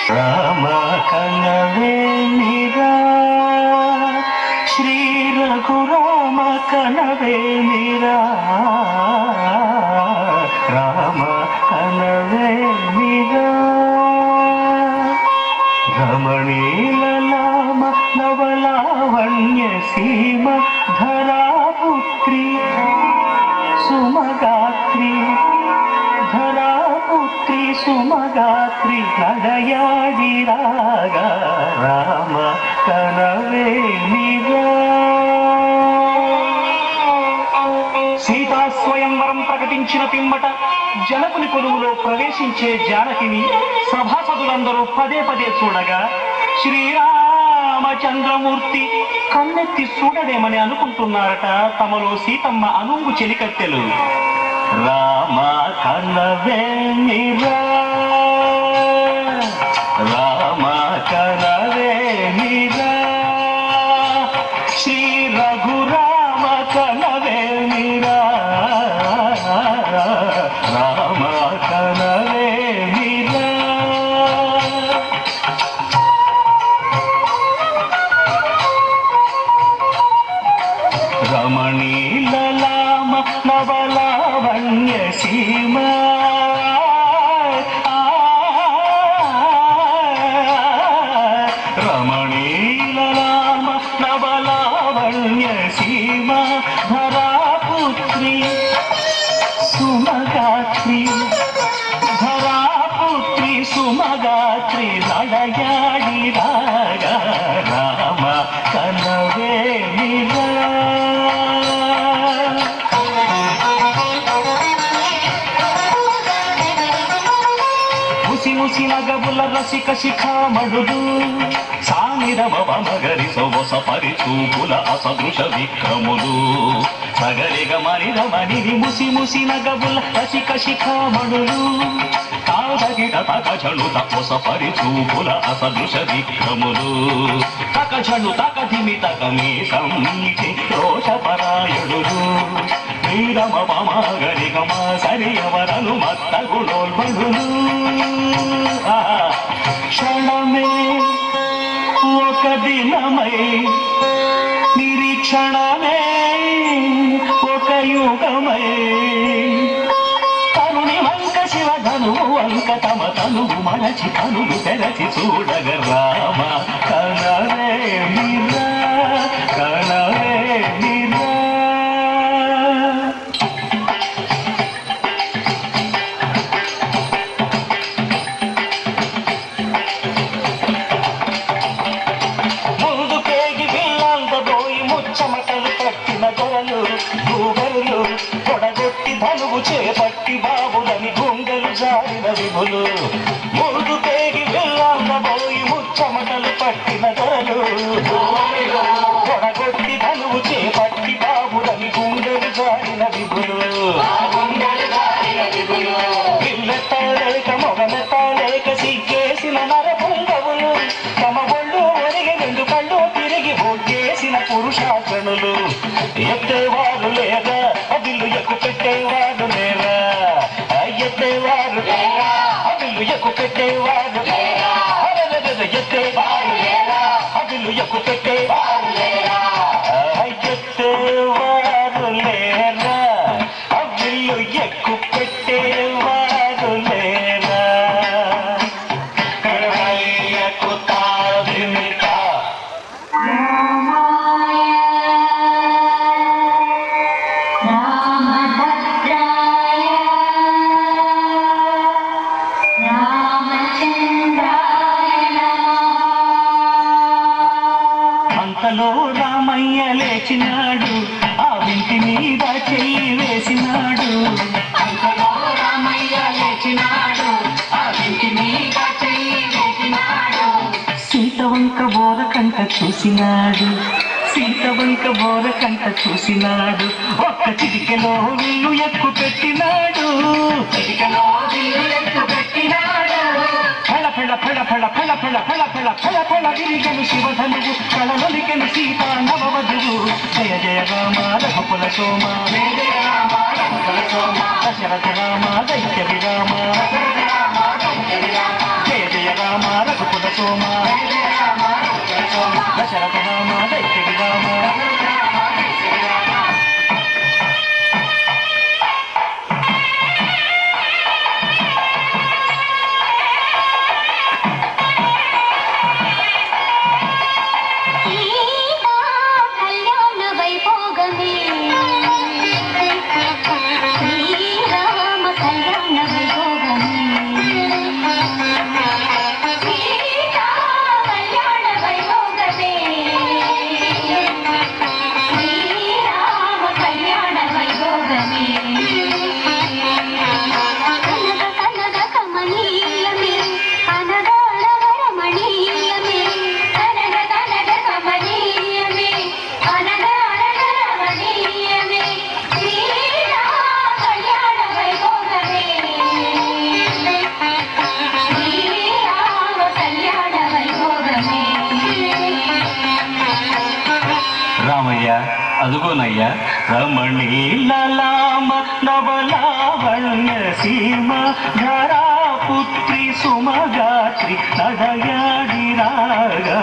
రామ కనవే నిరా శ్రీ రఘురామ కనవే నిరా రామ కనవే నిరా రమణీలలామ నవలావణ్య సీమ ధరాపుత్రి సుమగాత్రి ధరాపుత్రి సుమగాత్రి నడయాడి రాగా రామ కనవే నిరా సీతా స్వయంవరం ప్రకటించిన పిమ్మట జనకుని కొలువులో ప్రవేశించే జానకిని సభాసదులందరూ పదే పదే చూడగా శ్రీరామచంద్రమూర్తి కన్నెత్తి చూడడేమని అనుకుంటున్నారట తమలో సీతమ్మ అనుంగు చెలికత్తెలు. రామ కనవే నిరా రామ కనవే నిరా శ్రీ రఘురామ కనవే నిరా రామ కనవే నిరా రమణీలలామ నవలావణ్య సీమ రమణీలలామ నవలావణ్య సీమ ధరాపుత్రి సుమగాత్రి ధరాపుత్రి సుమగాత్రి నడయాడి రాగా రామ కనవే నిరా ముసి నగబుల రసిక శిఖామణులు సానిరవ మగరి సొవస పరిచూపుల అసదృశ విక్రములు సగరిగ మణిరమణిని ముసి నగబుల రసిక శిఖామణులు తాదగిట తకచణు తపొస పరిచూపుల అసదృశ విక్రములు తకచణు తకధిమి తకమీ సంమితి రోషపరాయణులు వీరమ పమగరి గమ సరియవరను మత్త గుణోల్బణులు క్షణమే ఒక దినమై నిరీక్షణమే ఒక యుగమై తనుని వంక శివధనువు వంక తమ తనువు మరచి కనులు తెరచి చూడగ రామ కనవే నిరా కనవే నిరా ధనువు చేపట్టి బాబులని గుండెలు జారిన విభులు మూడు పేగి వెళ్ళబోయి ముచ్చమటలు పట్టిన దొరలు కొడగొట్టి ధనువు చేపట్టి బాబులని గుండెలు జారిన విభులు పిల్లెత్తాలేక మొగమెత్తాలేక సిగ్గేసిన నరపుంగవులు తమ ఒళ్ళు ఒరిగి రెండు కళ్ళు తిరిగి బొగ్గేసిన పురుషాసనులు ఎత్తేవారు లేదా అదిల్లు ఎక్కు పెట్టేవారు లేరా ఎత్తేవారు లేరా అదిల్లు ఎక్కు పెట్టేవారు లేరా ఎత్తేవారు లేరా అదిల్లు ఎక్కు పెట్టేవారు లేరా ఎత్తేవారు లేరా అదిల్లు ఎక్కు పెట్టేవారు లేరా కరవయ్యకు తాదిమిత అంతలో రామయ్య లేచినాడు ఆ వింటి మీద చెయ్యి వేసినాడు అంతలో రామయ్య లేచినాడు ఆ వింటి మీద చెయ్యి వేసినాడు సీత వంక బోర కంట చూసినాడు సీత వంక బోర కంట చూసినాడు ఒక్క చిటికెలో విల్లు ఎక్కు పెట్టినాడు చిటికెలో విల్లు ఎక్కు పెట్టినాడు ఫళ ఫళ ఫళ ఫళ ఫళ ఫళ ఫళ ఫళ ఫళ ఫళ విరిగను శివధనువు కళలొలికెను సీతా నవవధువు జయ జయ రామ రఘుకుల సోమ జయ జయ రామ రఘుకుల సోమ దశరథ రామ దైత్య విరామ జయ జయ రామ దశరథ రామ దైత్యకి రామ రామయ్య అదుగోనయ్యా రమణీలామ నవలావణ్య సీమ ధరాపుత్రి సుమగాత్రి నడయాడి రాగా